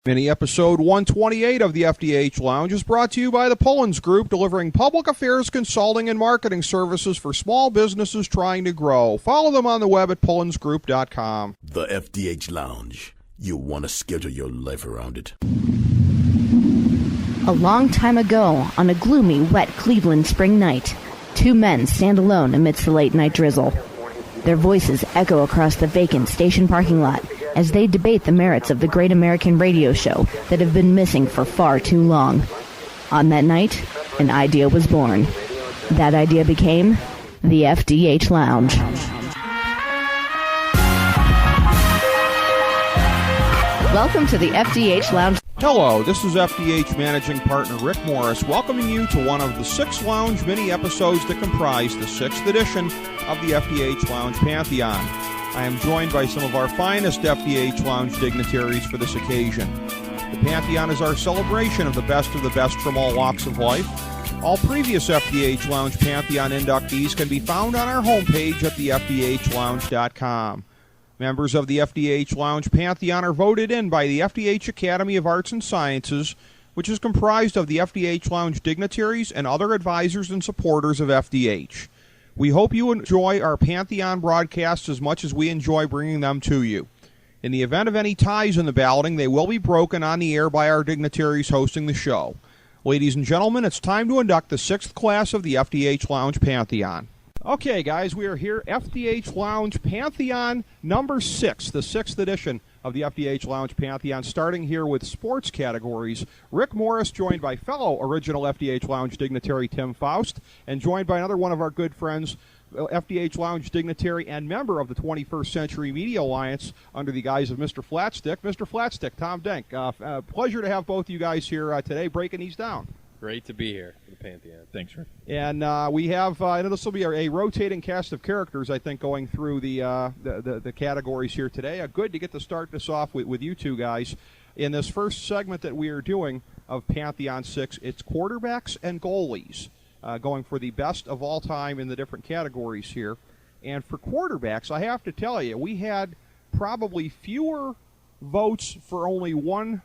Mini episode 128 of the FDH Lounge is brought to you by the Pullens Group, delivering public affairs consulting and marketing services for small businesses trying to grow. Follow them on the web at pullensgroup.com. The FDH Lounge. You want to schedule your life around it. A long time ago, on a gloomy, wet Cleveland spring night, two men stand alone amidst the late-night drizzle. Their voices echo across the vacant station parking lot as they debate the merits of the great American radio show that have been missing for far too long. On that night, an idea was born. That idea became the FDH Lounge. Welcome to the FDH Lounge. Hello, this is FDH Managing Partner Rick Morris, welcoming you to one of the 6 Lounge mini-episodes that comprise the 6th edition of the FDH Lounge Pantheon. I am joined by some of our finest FDH Lounge dignitaries for this occasion. The Pantheon is our celebration of the best from all walks of life. All previous FDH Lounge Pantheon inductees can be found on our homepage at thefdhlounge.com. Members of the FDH Lounge Pantheon are voted in by the FDH Academy of Arts and Sciences, which is comprised of the FDH Lounge dignitaries and other advisors and supporters of FDH. We hope you enjoy our Pantheon broadcasts as much as we enjoy bringing them to you. In the event of any ties in the balloting, they will be broken on the air by our dignitaries hosting the show. Ladies and gentlemen, it's time to induct the 6th class of the FDH Lounge Pantheon. Okay, guys, we are here, FDH Lounge Pantheon number 6, the 6th edition of the FDH Lounge Pantheon, starting here with sports categories. Rick Morris, joined by fellow original FDH Lounge dignitary Tim Faust, and joined by another one of our good friends, FDH Lounge dignitary and member of the 21st Century Media Alliance under the guise of Mr. Flatstick, Tom Denk. Pleasure to have both you guys here today breaking these down. Great to be here for the Pantheon. Thanks, Rick. And we have, this will be a rotating cast of characters, I think, going through the categories here today. Good to get to start this off with you two guys. In this first segment that we are doing of Pantheon 6, it's quarterbacks and goalies, going for the best of all time in the different categories here. And for quarterbacks, I have to tell you, we had probably fewer votes for only one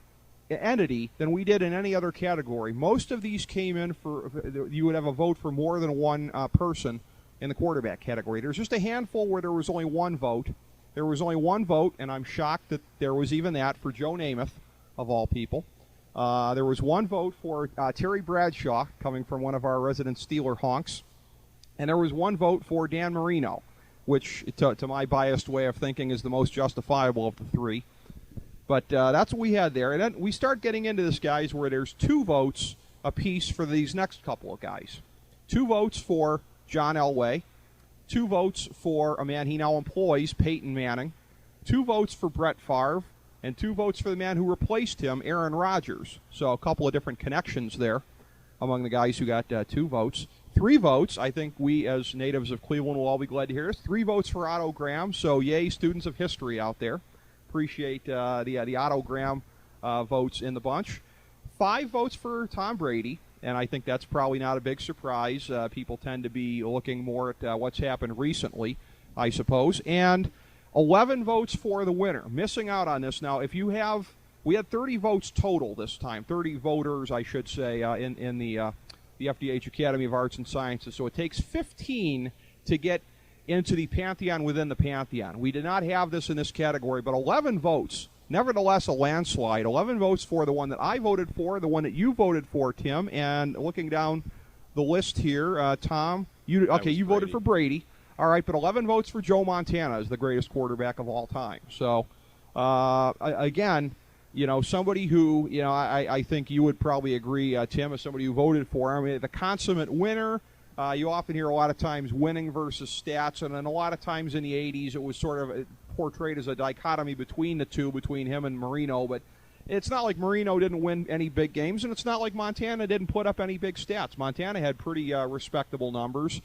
entity than we did in any other category. Most of these came in for, you would have a vote for more than one person in the quarterback category. There's just a handful where there was only one vote. There was only one vote, and I'm shocked that there was even that for Joe Namath, of all people. There was one vote for Terry Bradshaw, coming from one of our resident Steeler honks. And there was one vote for Dan Marino, which, to my biased way of thinking, is the most justifiable of the three. But that's what we had there. And then we start getting into this, guys, where there's 2 votes apiece for these next couple of guys. 2 votes for John Elway. 2 votes for a man he now employs, Peyton Manning. 2 votes for Brett Favre. And 2 votes for the man who replaced him, Aaron Rodgers. So a couple of different connections there among the guys who got 2 votes. 3 votes, I think we as natives of Cleveland will all be glad to hear this. 3 votes for Otto Graham. So yay, students of history out there. Appreciate the Otto Graham votes in the bunch. 5 votes for Tom Brady, and I think that's probably not a big surprise. People tend to be looking more at what's happened recently, I suppose. And 11 votes for the winner. Missing out on this now. We had 30 votes total this time. 30 voters, I should say, in the FDH Academy of Arts and Sciences. So it takes 15 to get into the Pantheon within the Pantheon. We did not have this in this category, but 11 votes. Nevertheless, a landslide. 11 votes for the one that I voted for, the one that you voted for, Tim. And looking down the list here, Tom, you voted for Brady. All right, but 11 votes for Joe Montana as the greatest quarterback of all time. So, again, somebody who, I think you would probably agree, Tim, as somebody who voted for him. I mean, the consummate winner. You often hear a lot of times winning versus stats, and then a lot of times in the 80s it was sort of portrayed as a dichotomy between the two, between him and Marino, but it's not like Marino didn't win any big games, and it's not like Montana didn't put up any big stats. Montana had pretty respectable numbers,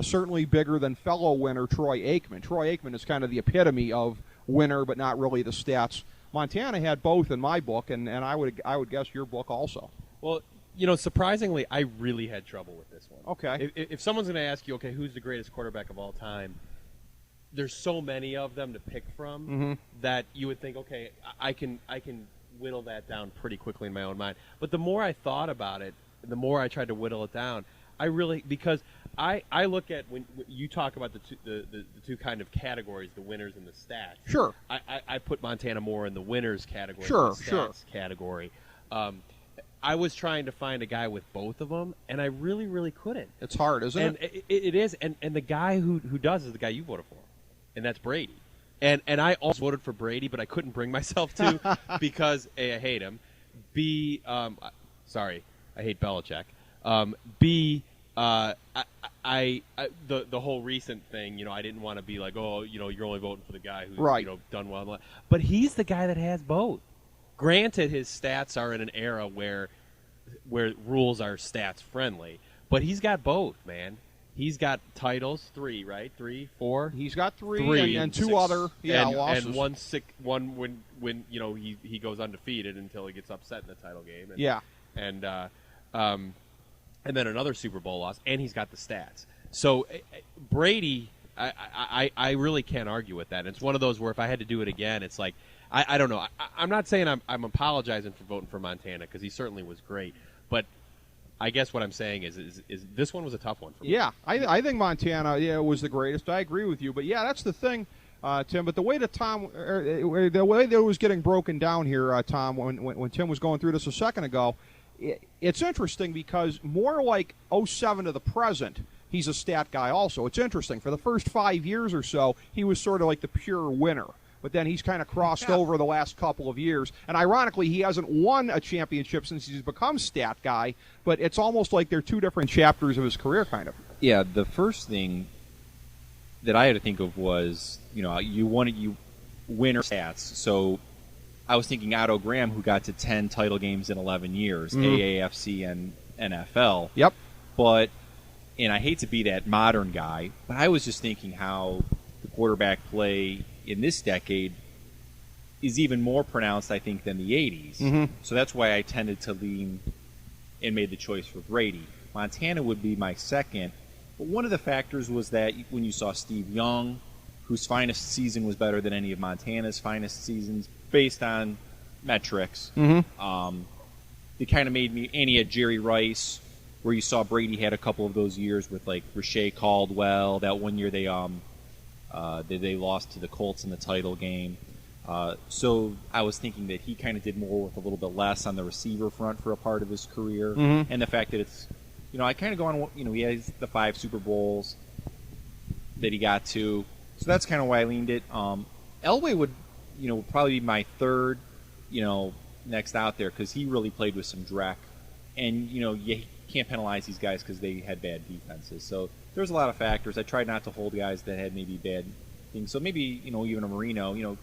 certainly bigger than fellow winner Troy Aikman. Troy Aikman is kind of the epitome of winner, but not really the stats. Montana had both in my book, and I would guess your book also. Well, surprisingly, I really had trouble with this one. Okay. If someone's going to ask you, okay, who's the greatest quarterback of all time, there's so many of them to pick from that you would think, okay, I can whittle that down pretty quickly in my own mind. But the more I thought about it, the more I tried to whittle it down. Because I look at when you talk about the two kind of categories, the winners and the stats. Sure. I put Montana more in the winners category Sure, than the stats category. I was trying to find a guy with both of them, and I really, really couldn't. It's hard, isn't and it? It is, and the guy who does is the guy you voted for, and that's Brady. And I also voted for Brady, but I couldn't bring myself to because A, I hate him. B, sorry, I hate Belichick. B, the whole recent thing, I didn't want to be like, oh, you're only voting for the guy who's right. Done well. But he's the guy that has both. Granted, his stats are in an era where rules are stats friendly, but he's got both, man. He's got titles, 3, right? 3, 4. He's got three and 2 other losses. And one when he goes undefeated until he gets upset in the title game. And then another Super Bowl loss, and he's got the stats. So Brady, I really can't argue with that. And it's one of those where if I had to do it again, it's like I don't know. I'm not saying I'm apologizing for voting for Montana because he certainly was great, but I guess what I'm saying is this one was a tough one for me. Yeah, I think Montana was the greatest. I agree with you, but yeah, that's the thing, Tim. But the way that the way that it was getting broken down here, Tom, when Tim was going through this a second ago, it's interesting because more like 07 to the present, he's a stat guy also. It's interesting. For the first 5 years or so, he was sort of like the pure winner. But then he's kind of crossed over the last couple of years. And ironically, he hasn't won a championship since he's become stat guy, but it's almost like they're two different chapters of his career, kind of. Yeah, the first thing that I had to think of was, you winner stats. So I was thinking Otto Graham, who got to 10 title games in 11 years, AAFC and NFL. Yep. And I hate to be that modern guy, but I was just thinking how the quarterback play in this decade is even more pronounced, I think, than the 80s. Mm-hmm. So that's why I tended to lean and made the choice for Brady. Montana would be my second. But one of the factors was that when you saw Steve Young, whose finest season was better than any of Montana's finest seasons, based on metrics, it kind of made me, and he had Jerry Rice, where you saw Brady had a couple of those years with like Rashay Caldwell. That one year they lost to the Colts in the title game. So I was thinking that he kind of did more with a little bit less on the receiver front for a part of his career. And the fact that it's, I kind of go on, he has the 5 Super Bowls that he got to. So that's kind of why I leaned it. Elway would, probably be my third, next out there because he really played with some dreck. And, you can't penalize these guys because they had bad defenses. So there's a lot of factors. I tried not to hold guys that had maybe bad things. So maybe, even a Marino, you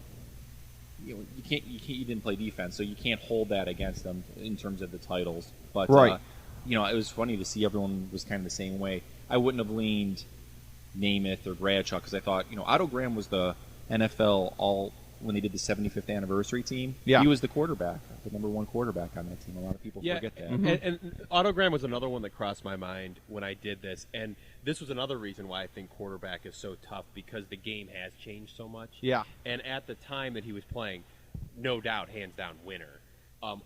didn't play defense, so you can't hold that against them in terms of the titles. But, right. It was funny to see everyone was kind of the same way. I wouldn't have leaned Namath or Bradshaw because I thought, Otto Graham was the NFL when they did the 75th anniversary team. Yeah. He was the quarterback, the number 1 quarterback on that team. A lot of people forget that. And Otto Graham was another one that crossed my mind when I did this. And this was another reason why I think quarterback is so tough because the game has changed so much. Yeah. And at the time that he was playing, no doubt, hands down, winner.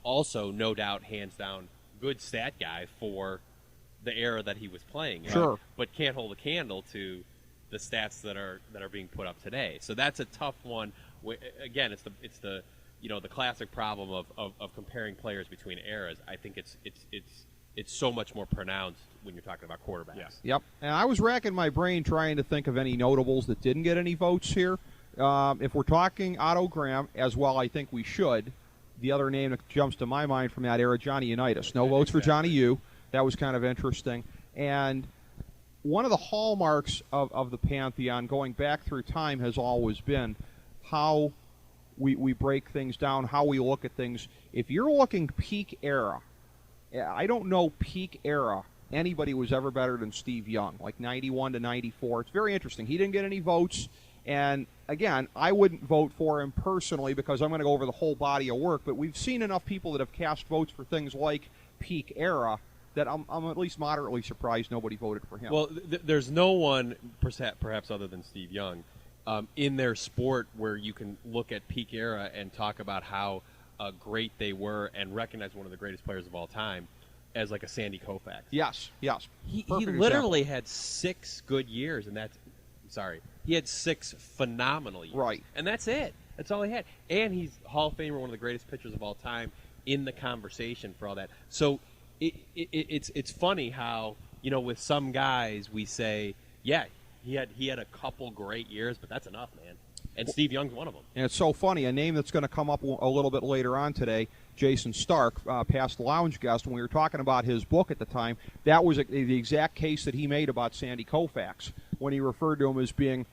Also, no doubt, hands down, good stat guy for the era that he was playing. Sure. Right? But can't hold a candle to the stats that are being put up today. So that's a tough one. Again, it's the the classic problem of comparing players between eras. I think it's so much more pronounced when you're talking about quarterbacks. Yeah. Yep. And I was racking my brain trying to think of any notables that didn't get any votes here. If we're talking Otto Graham, as well, I think we should. The other name that jumps to my mind from that era, Johnny Unitas. No votes for Johnny U. That was kind of interesting. And one of the hallmarks of the Pantheon going back through time has always been how we break things down, how we look at things. If you're looking peak era, I don't know peak era anybody was ever better than Steve Young, like 91 to 94. It's very interesting. He didn't get any votes, and again, I wouldn't vote for him personally because I'm going to go over the whole body of work, but we've seen enough people that have cast votes for things like peak era that I'm at least moderately surprised nobody voted for him. Well, there's no one, perhaps other than Steve Young, in their sport where you can look at peak era and talk about how great they were and recognize one of the greatest players of all time as like a Sandy Koufax. Yes. He Perfect literally example. had 6 good years, and he had 6 phenomenal years. Right. And that's it. That's all he had. And he's Hall of Famer, one of the greatest pitchers of all time, in the conversation for all that. So it's funny how, with some guys we say, yeah, he had a couple great years, but that's enough, man. And Steve Young's one of them. And it's so funny, a name that's going to come up a little bit later on today, Jason Stark, past lounge guest, when we were talking about his book at the time, that was the exact case that he made about Sandy Koufax when he referred to him as being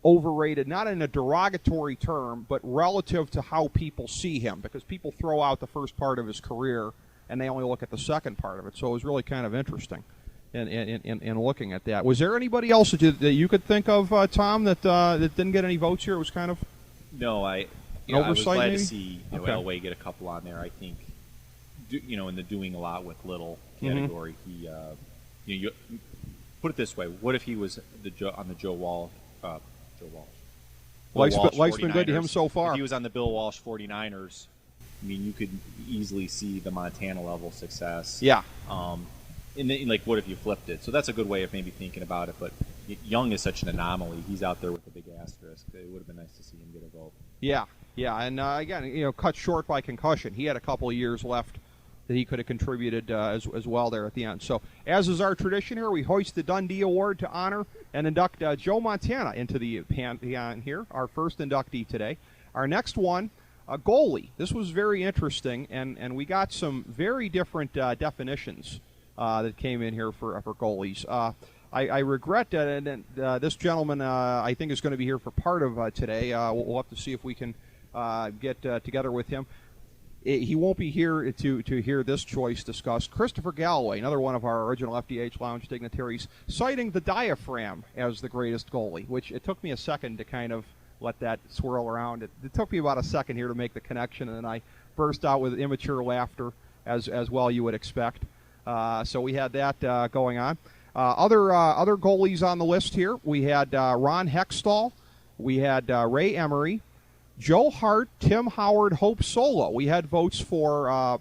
overrated, not in a derogatory term, but relative to how people see him, because people throw out the first part of his career and they only look at the second part of it. So it was really kind of interesting in looking at that. Was there anybody else that you could think of, Tom, that didn't get any votes here? It was kind of no, I was oversight, glad maybe? to see Okay. Elway get a couple on there. I think in the doing a lot with little category, he you put it this way: what if he was on the Joe Walsh? Life's been good to him 49ers? so far. If he was on the Bill Walsh 49ers, I mean, you could easily see the Montana level success. Yeah. Like, what if you flipped it? So that's a good way of maybe thinking about it. But Young is such an anomaly. He's out there with a big asterisk. It would have been nice to see him get a vote. Yeah. And again, cut short by concussion. He had a couple of years left that he could have contributed as well there at the end. So, as is our tradition here, we hoist the Dundee Award to honor and induct Joe Montana into the Pantheon here, our first inductee today. Our next one, a goalie. This was very interesting, and we got some very different definitions that came in here for goalies. I regret that this gentleman, I think, is going to be here for part of today. We'll have to see if we can get together with him. He won't be here to hear this choice discussed. Christopher Galloway, another one of our original FDH Lounge dignitaries, citing the diaphragm as the greatest goalie, which it took me a second to kind of let that swirl around. It took me about a second here to make the connection, and then I burst out with immature laughter, as well you would expect. So we had that going on. Other goalies on the list here, we had Ron Hextall, we had Ray Emery, Joe Hart, Tim Howard, Hope Solo. We had votes for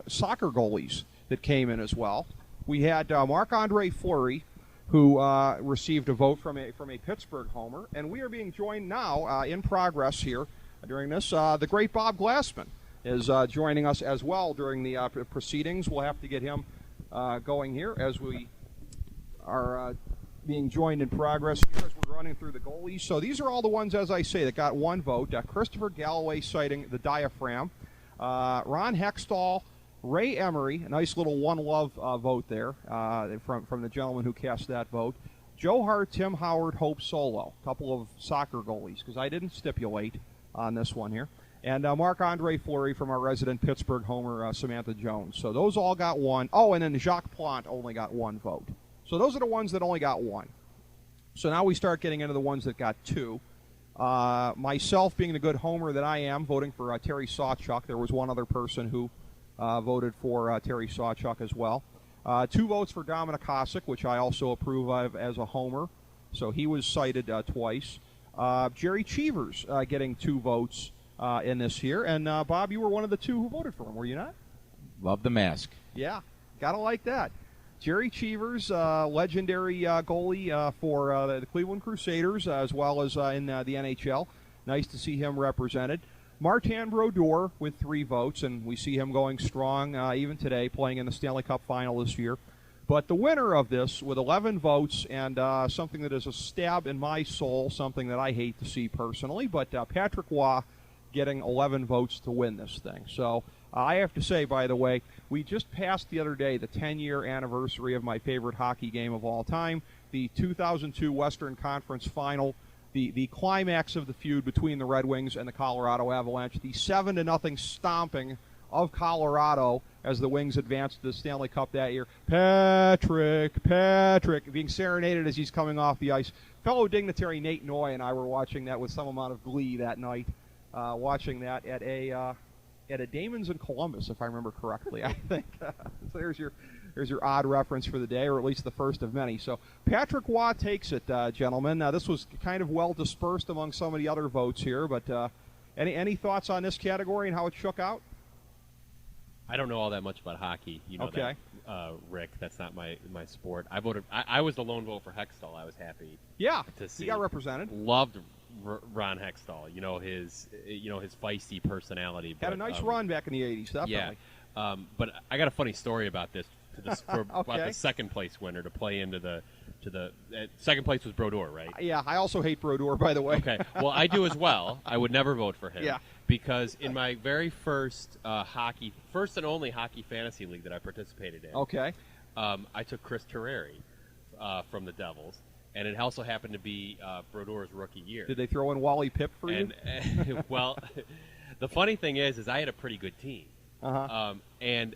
soccer goalies that came in as well. We had Marc-Andre Fleury, who received a vote from a Pittsburgh homer, and we are being joined now in progress here during this. The great Bob Glassman is joining us as well during the proceedings. We'll have to get him going here as we are being joined in progress here as we're running through the goalies. So these are all the ones, as I say, that got one vote. Christopher Galloway citing the diaphragm. Ron Hextall, Ray Emery, a nice little one love vote there from the gentleman who cast that vote. Joe Hart, Tim Howard, Hope Solo, a couple of soccer goalies, because I didn't stipulate on this one here. And Marc-Andre Fleury from our resident Pittsburgh homer, Samantha Jones. So those all got one. Oh, and then Jacques Plante only got one vote. So those are the ones that only got one. So now we start getting into the ones that got two. Myself, being the good homer that I am, voting for Terry Sawchuk. There was one other person who voted for Terry Sawchuk as well. 2 votes for Dominic Hasek, which I also approve of as a homer. So he was cited twice. Jerry Cheevers getting 2 votes in this here. And Bob, you were one of the 2 who voted for him, were you not? Love the mask. Yeah, gotta like that. Jerry Cheevers, legendary goalie for the Cleveland Crusaders, as well as in the NHL. Nice to see him represented. Martin Brodeur with 3 votes, and we see him going strong even today, playing in the Stanley Cup Final this year. But the winner of this, with 11 votes, and something that is a stab in my soul, something that I hate to see personally, but Patrick Waugh getting 11 votes to win this thing. So I have to say, by the way, we just passed the other day the 10-year anniversary of my favorite hockey game of all time, the 2002 Western Conference Final, the climax of the feud between the Red Wings and the Colorado Avalanche, the 7-0 stomping of Colorado as the Wings advanced to the Stanley Cup that year. Patrick, being serenaded as he's coming off the ice. Fellow dignitary Nate Noy and I were watching that with some amount of glee that night, watching that at a Damon's in Columbus, if I remember correctly, I think. So there's your odd reference for the day, or at least the first of many. So Patrick Waugh takes it, gentlemen. Now, this was kind of well dispersed among some of the other votes here, but any thoughts on this category and how it shook out? I don't know all that much about hockey. You know Okay. that, Rick. That's not my sport. I voted. I was the lone vote for Hextall. I was happy. Yeah, to see. he got represented. Loved Ron Hextall. His feisty personality. Had a nice run back in the 80s, definitely. Yeah. But I got a funny story about this. About Okay. the second place winner to play into the second place was Brodeur, right? Yeah, I also hate Brodeur, by the way. Okay. Well, I do as well. I would never vote for him. Yeah. Because in my very first first and only hockey fantasy league that I participated in, Okay. I took Chris Terreri from the Devils, and it also happened to be Brodeur's rookie year. Did they throw in Wally Pipp for you? And well, the funny thing is I had a pretty good team, and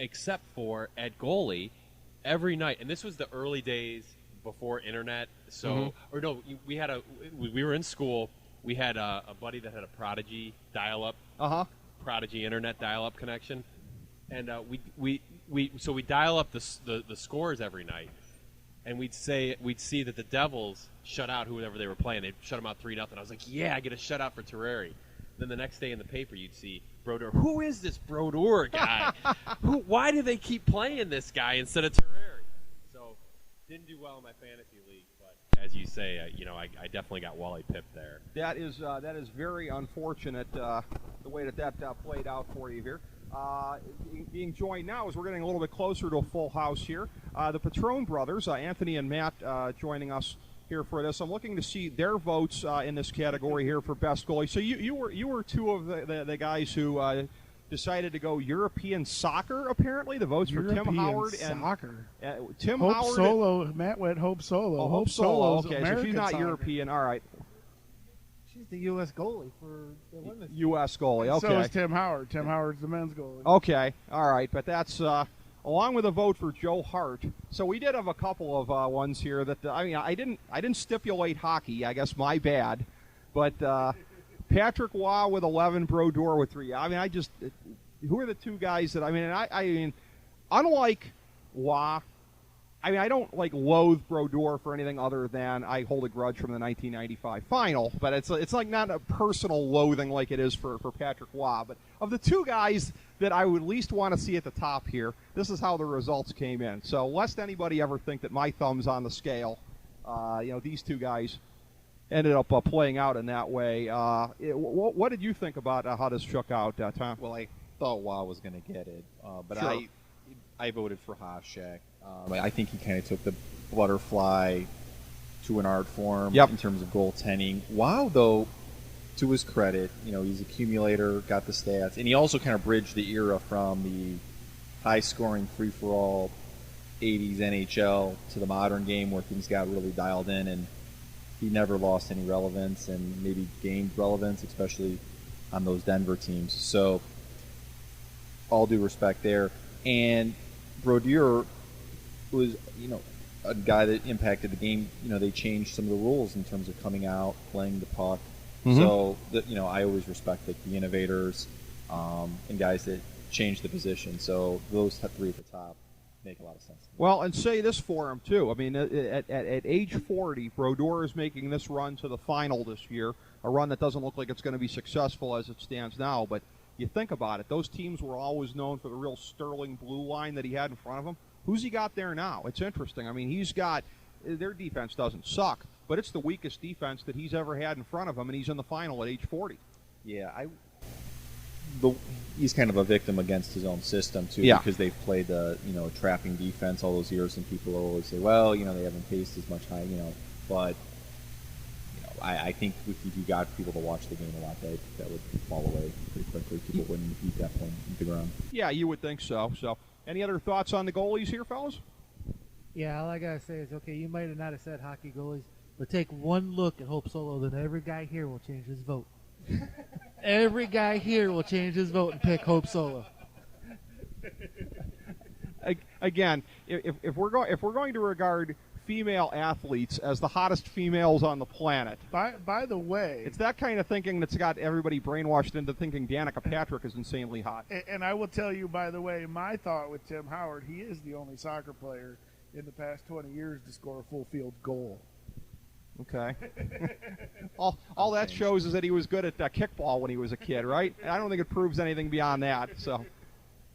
except for at goalie, every night, and this was the early days before internet. So, or no, we were in school. We had a buddy that had a Prodigy dial-up, Prodigy internet dial-up connection, and we dial up the scores every night, and we'd see that the Devils shut out whoever they were playing. They'd shut them out 3-0. I was like, yeah, I get a shutout for Terreri. Then the next day in the paper, you'd see Brodeur. Who is this Brodeur guy? Why do they keep playing this guy instead of Terreri? So didn't do well in my fantasy league, but as you say, I definitely got Wally Pipp there. That is very unfortunate, the way that played out for you here. Being joined now as we're getting a little bit closer to a full house here. The Patron brothers, Anthony and Matt, joining us here for this. I'm looking to see their votes in this category here for best goalie. So you were two of the guys who decided to go European soccer. Apparently, the votes for Tim Howard and soccer. Tim Hope Howard. Solo. Matt went Hope Solo. Oh, Hope Solo. Okay, American so she's not soccer. European. All right, She's the U.S. goalie for the women's. U.S. goalie. Okay. So is Tim Howard. Tim Howard's the men's goalie. Okay, all right, but that's along with a vote for Joe Hart. So we did have a couple of ones here that I didn't stipulate hockey. I guess my bad, but Patrick Waugh with 11, Brodeur with 3. Who are the two guys that I mean, unlike Waugh, I don't loathe Brodeur for anything other than I hold a grudge from the 1995 final, but it's like not a personal loathing like it is for Patrick Waugh. But of the two guys that I would least want to see at the top here, this is how the results came in. So lest anybody ever think that my thumb's on the scale, these two guys ended up playing out in that way. What did you think about how this shook out, Tom? Well, I thought Waugh was going to get it, but Sure. I voted for Hasek. I think he kind of took the butterfly to an art form in terms of goaltending. Waugh, though, to his credit, he's accumulator, got the stats, and he also kind of bridged the era from the high-scoring free-for-all 80s NHL to the modern game where things got really dialed in, and he never lost any relevance and maybe gained relevance, especially on those Denver teams. So all due respect there. And Brodeur was, a guy that impacted the game. They changed some of the rules in terms of coming out, playing the puck. So, I always respect the innovators and guys that change the position. So those three at the top make a lot of sense. Well, and say this for him, too. I mean, at age 40, Brodeur is making this run to the final this year, a run that doesn't look like it's going to be successful as it stands now. But you think about it, those teams were always known for the real sterling blue line that he had in front of him. Who's he got there now? It's interesting. I mean, he's got – their defense doesn't suck, but it's the weakest defense that he's ever had in front of him, and he's in the final at age 40. Yeah, he's kind of a victim against his own system, too, because they've played the, trapping defense all those years, and people always say, well, they haven't faced as much high, but I think if you got people to watch the game a lot, that would fall away pretty quickly. People wouldn't beat that point into the ground. Yeah, you would think so. So, any other thoughts on the goalies here, fellas? Yeah, all I gotta say is, okay, you might have not have said hockey goalies, but take one look at Hope Solo, then every guy here will change his vote. Every guy here will change his vote and pick Hope Solo. Again, if we're going to regard female athletes as the hottest females on the planet, By the way, it's that kind of thinking that's got everybody brainwashed into thinking Danica Patrick is insanely hot. and I will tell you, by the way, my thought with Tim Howard, he is the only soccer player in the past 20 years to score a full field goal. Okay. all that shows is that he was good at kickball when he was a kid, right? I don't think it proves anything beyond that. So,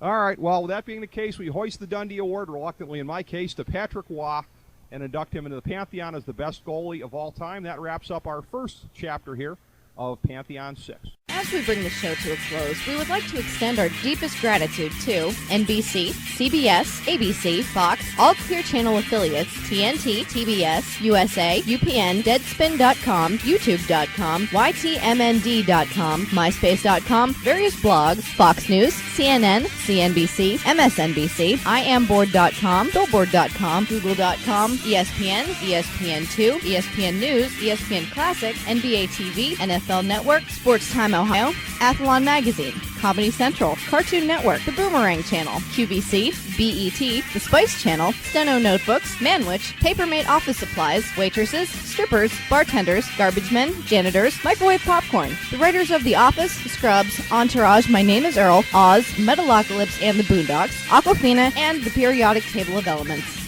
All right, well, with that being the case, we hoist the Dundee Award, reluctantly in my case, to Patrick Waugh and induct him into the Pantheon as the best goalie of all time. That wraps up our first chapter here of Pantheon 6. As we bring the show to a close, we would like to extend our deepest gratitude to NBC, CBS, ABC, Fox, all Clear Channel affiliates, TNT, TBS, USA, UPN, Deadspin.com, YouTube.com, YTMND.com, MySpace.com, various blogs, Fox News, CNN, CNBC, MSNBC, IamBoard.com, Billboard.com, Google.com, ESPN, ESPN2, ESPN News, ESPN Classic, NBA TV, NFL Network, Sports Time Ohio, Athlon Magazine, Comedy Central, Cartoon Network, The Boomerang Channel, QVC, BET, The Spice Channel, Steno Notebooks, Manwich, Papermate Office Supplies, waitresses, strippers, bartenders, garbage men, janitors, microwave popcorn, the writers of The Office, Scrubs, Entourage, My Name is Earl, Oz, Metalocalypse and the Boondocks, Aquafina, and the Periodic Table of Elements.